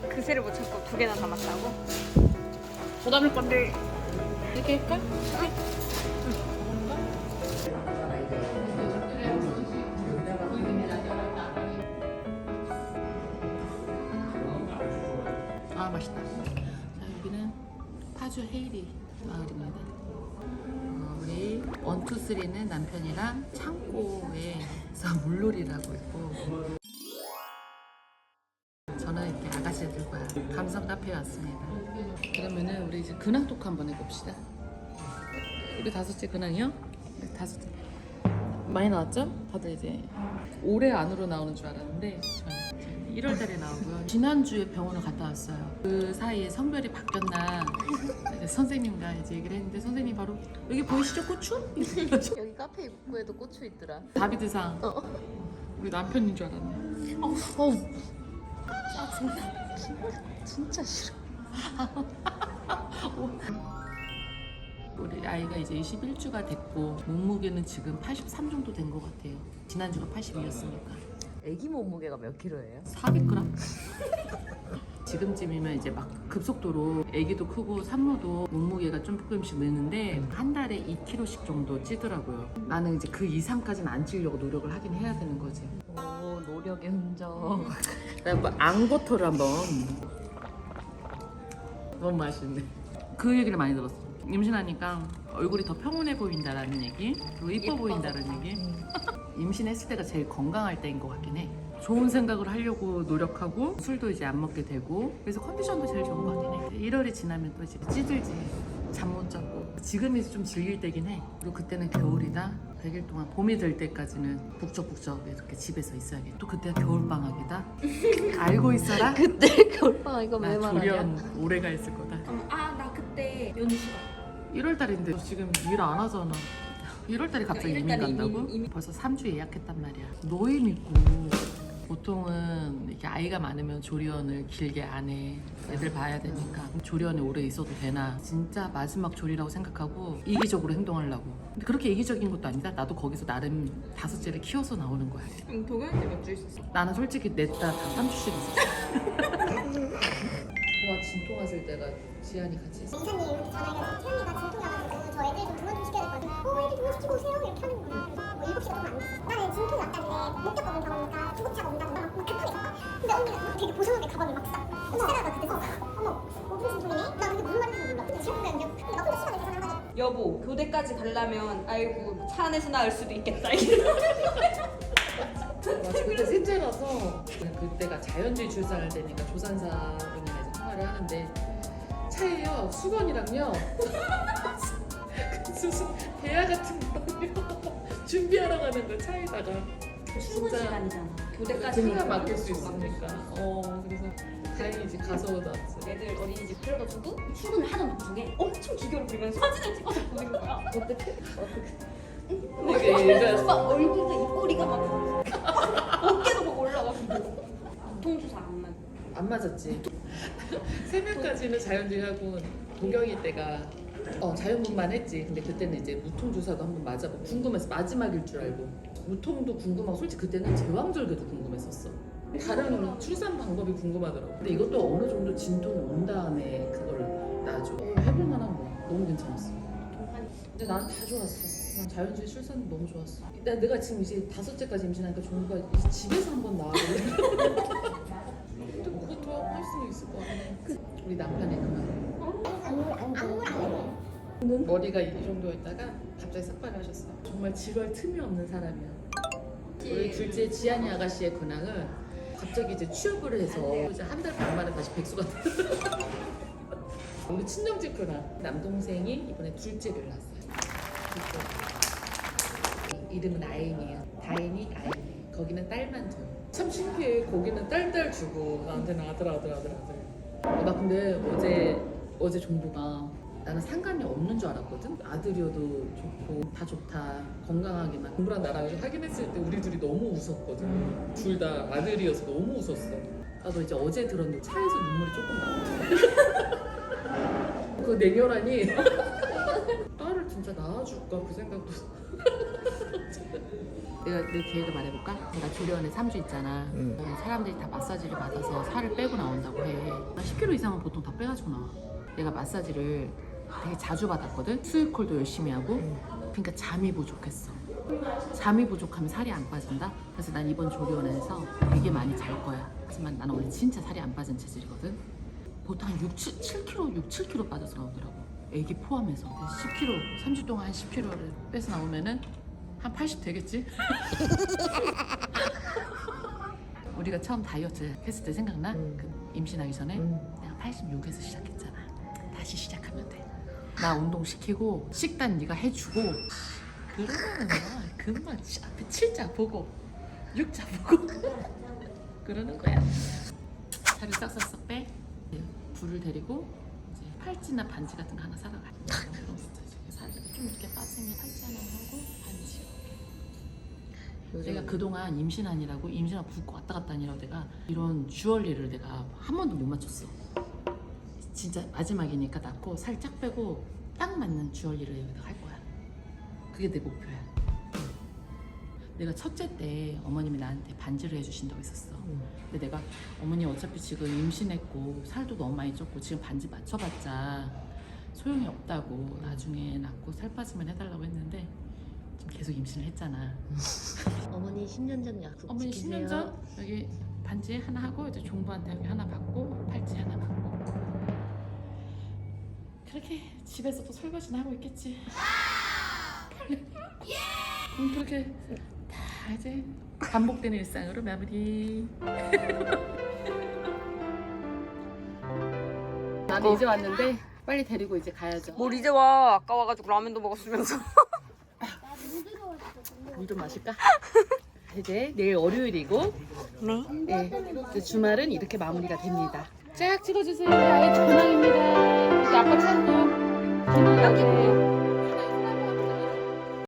그새를 못 참고 2개나 담았다고? 더 담을 건데 이렇게 할까? 아 맛있다. 자 여기는 파주 헤이리 마을입니다. 우리 1, 2, 3는 남편이랑 창고에서 물놀이를 하고 있고 저는 이렇게 아가씨를 들고 감성 카페에 왔습니다. 그러면은 우리 이제 근황 토크 한번 해봅시다. 우리 5째 근황이요? 네, 5째 많이 나왔죠? 다들 이제 올해 안으로 나오는 줄 알았는데 저는 1월달에 나오고요. 지난주에 병원을 갔다 왔어요. 그 사이에 성별이 바뀌었나 선생님과 이제 얘기를 했는데 선생님이 바로 여기 보이시죠 고추? 여기 카페 입구에도 꽂혀 있더라. 다비드상 우리 남편인 줄 알았네. 진짜 싫어. 우리 아이가 이제 21주가 됐고 몸무게는 지금 83 정도 된 것 같아요. 지난주가 82였으니까 애기 몸무게가 몇 킬로예요? 400g? 지금쯤이면 이제 막 급속도로 아기도 크고 산모도 몸무게가 좀 조금씩 느는데 한 달에 2kg씩 정도 찌더라고요. 나는 이제 그 이상까지는 안 찌려고 노력을 하긴 해야 되는 거지. 오, 노력의 흔적. 앙버터를 한번. 너무 맛있네. 그 얘기를 많이 들었어. 임신하니까 얼굴이 더 평온해 보인다라는 얘기, 그리고 이뻐 보인다라는 얘기. 임신했을 때가 제일 건강할 때인 것 같긴 해. 좋은 생각을 하려고 노력하고 술도 이제 안 먹게 되고 그래서 컨디션도 제일 좋은 것 같긴 해. 1월이 지나면 또 이제 찌들지. 잠 못 자고 지금이 좀 즐길 때긴 해. 그리고 그때는 겨울이다. 100일 동안 봄이 될 때까지는 북적북적 이렇게 집에서 있어야겠다. 또 그때가 겨울방학이다. 알고 있어라. 그때 겨울방학 왜 나 말하냐? 조련 오래가 있을 거다. 나 그때 연시가 1월달인데 너 지금 일 안 하잖아. 1월달에 갑자기 이민 1월달에 간다고? 이민. 벌써 3주 예약했단 말이야. 노임 있고 보통은 이렇게 아이가 많으면 조리원을 길게 안 해. 애들 봐야 되니까 조리원에 오래 있어도 되나. 진짜 마지막 조리라고 생각하고 이기적으로 행동하려고. 근데 그렇게 이기적인 것도 아니다. 나도 거기서 나름 5째를 키워서 나오는 거야. 그럼 동현 때 몇 주 있었어? 나는 솔직히 냈다 다 3주씩 있었어. 와 진통하실 때가 지안이 같이 있어. 이사님한테 전화해서 태연이가 진통나가지고 저 애들 좀 등원 좀 시켜야 될 것 같아요. 애들 등원 시키고 오세요 이렇게 하는 거야. 그래서 7시가 너무 안 됐어. 나는 진통이 왔다는데 못 겪어본 경험이니까 구급차가 온다고 막 급하게 갔다. 근데 언니가 되게 보상하게 가방을 막 싸. 치다가 그때 어머 무슨 진통이네? 나 근데 무슨 말인지 몰라. 근데 실컷 그냥 근데 나 혼자 시간을 계산한 거지. 여보 교대까지 가려면 아이고 차 안에서 나을 수도 있겠다. 맞아, 그때 셋째라서 그때가 자연주의 출산을 되니까 조산사분이랑 이제 통화를 하는데 차에요 수건이랑요 무슨 대야 같은 거요 준비하러 가는 거 차에다가 출근 진짜 시간이잖아. 교대까지 제가 맡길 수 있으니까 그래서 다행히 가서 나왔어. 애들 어린이집 데려다주고 출근을 하던 도중에 엄청 기교를 부리면서 사진을 찍어서 보낸 거야. 어떻게? 이게 막 얼굴도 입꼬리가 막 어깨도 막 올라가고 통주사 안 맞았지. 새벽까지는 자연주의하고 동경이 때가 자연분만 했지. 근데 그때는 이제 무통 주사도 한번 맞아보고 궁금해서 마지막일 줄 알고 무통도 궁금하고 솔직히 그때는 제왕절개도 궁금했었어. 다른 출산 방법이 궁금하더라고. 근데 이것도 어느 정도 진통이 온 다음에 그걸 놔줘. 해볼만한 거야. 너무 괜찮았어. 근데 난 다 좋았어. 난 자연주의 출산도 너무 좋았어. 내가 지금 이제 5째까지 임신하니까 종우가 이제 집에서 한번 나와볼래. 근데 그것도 할 수는 있을 것 같아. 우리 남편의 그만. 머리가 이 정도였다가 갑자기 삭발을 하셨어. 정말 지루할 틈이 없는 사람이야. 우리 둘째 지안이 아가씨의 근황은 갑자기 이제 취업을 해서 이제 한 달 반 만에 다시 백수가 돼. 우리 친정집 근황. 남동생이 이번에 둘째를 낳았어요. 이름은 아인이에요. 다인이 아인. 거기는 딸만 줘요. 참 신기해. 거기는 딸 주고 나한테는 아들. 나 근데 어제 정보가 나는 상관이 없는 줄 알았거든. 아들이어도 좋고 다 좋다. 건강하기만. 공부랑 나랑 확인했을 때 우리 둘이 너무 웃었거든. 둘 다 아들이어서 너무 웃었어. 나도 이제 어제 들었는데 차에서 눈물이 조금 나왔어. 그 냉혈하니 딸을 진짜 낳아줄까 그 생각도 내가 내 계획을 말해볼까? 나 조련에 3주 있잖아. 사람들이 다 마사지를 받아서 살을 빼고 나온다고 해. 나 10kg 이상은 보통 다 빼가지고 나와. 내가 마사지를 되게 자주 받았거든. 수유콜도 열심히 하고. 그러니까 잠이 부족했어. 잠이 부족하면 살이 안 빠진다. 그래서 난 이번 조련에서 되게 많이 잘 거야. 하지만 나는 원래 진짜 살이 안 빠진 체질이거든. 보통 한 7kg, 7kg 빠져서 나오더라고. 애기 포함해서 10kg, 3주 동안 한 10kg를 빼서 나오면은 한 80 되겠지? 우리가 처음 다이어트 했을 때 생각나? 그 임신하기 전에 내가 86에서 시작했잖아. 다시 시작하면 돼. 나 운동 시키고 식단 네가 해주고 그러면 금방 앞에 7자 보고 6자 보고 그러는 거야. 살을 싹싹싹 빼. 불을 데리고 이제 팔찌나 반지 같은 거 하나 사러 가. 그런 스타일. 살이 좀 이렇게 빠지면 팔찌 하나 하고 반지. 내가 그동안 임신하고 붓고 왔다 갔다 하느라고 내가 이런 주얼리를 내가 한 번도 못 맞췄어. 진짜 마지막이니까 낳고 살 쫙 빼고 딱 맞는 주얼리를 여기다 할 거야. 그게 내 목표야. 내가 첫째 때 어머님이 나한테 반지를 해주신다고 했었어. 근데 내가 어머니 어차피 지금 임신했고 살도 너무 많이 쪘고 지금 반지 맞춰봤자 소용이 없다고 나중에 낳고 살 빠지면 해달라고 했는데 지금 계속 임신을 했잖아. 어머니 10년 전 약속 어머니 지키세요. 10년 전 여기 반지 하나 하고 이제 종부한테 여기 하나 받고 팔찌 하나 받고 그렇게 집에서도 설거지나 하고 있겠지. 그렇게 다 이제 반복되는 일상으로 마무리. 나는 이제 왔는데 빨리 데리고 이제 가야죠. 뭘 이제 와. 아까 와가지고 라면도 먹었으면서. 물 좀 마실까? 이제 내일 월요일이고 네. 이제 주말은 이렇게 마무리가 됩니다. 쫙 찍어주세요. 아이 전황입니다. 이제 아빠 찾고 기도하게.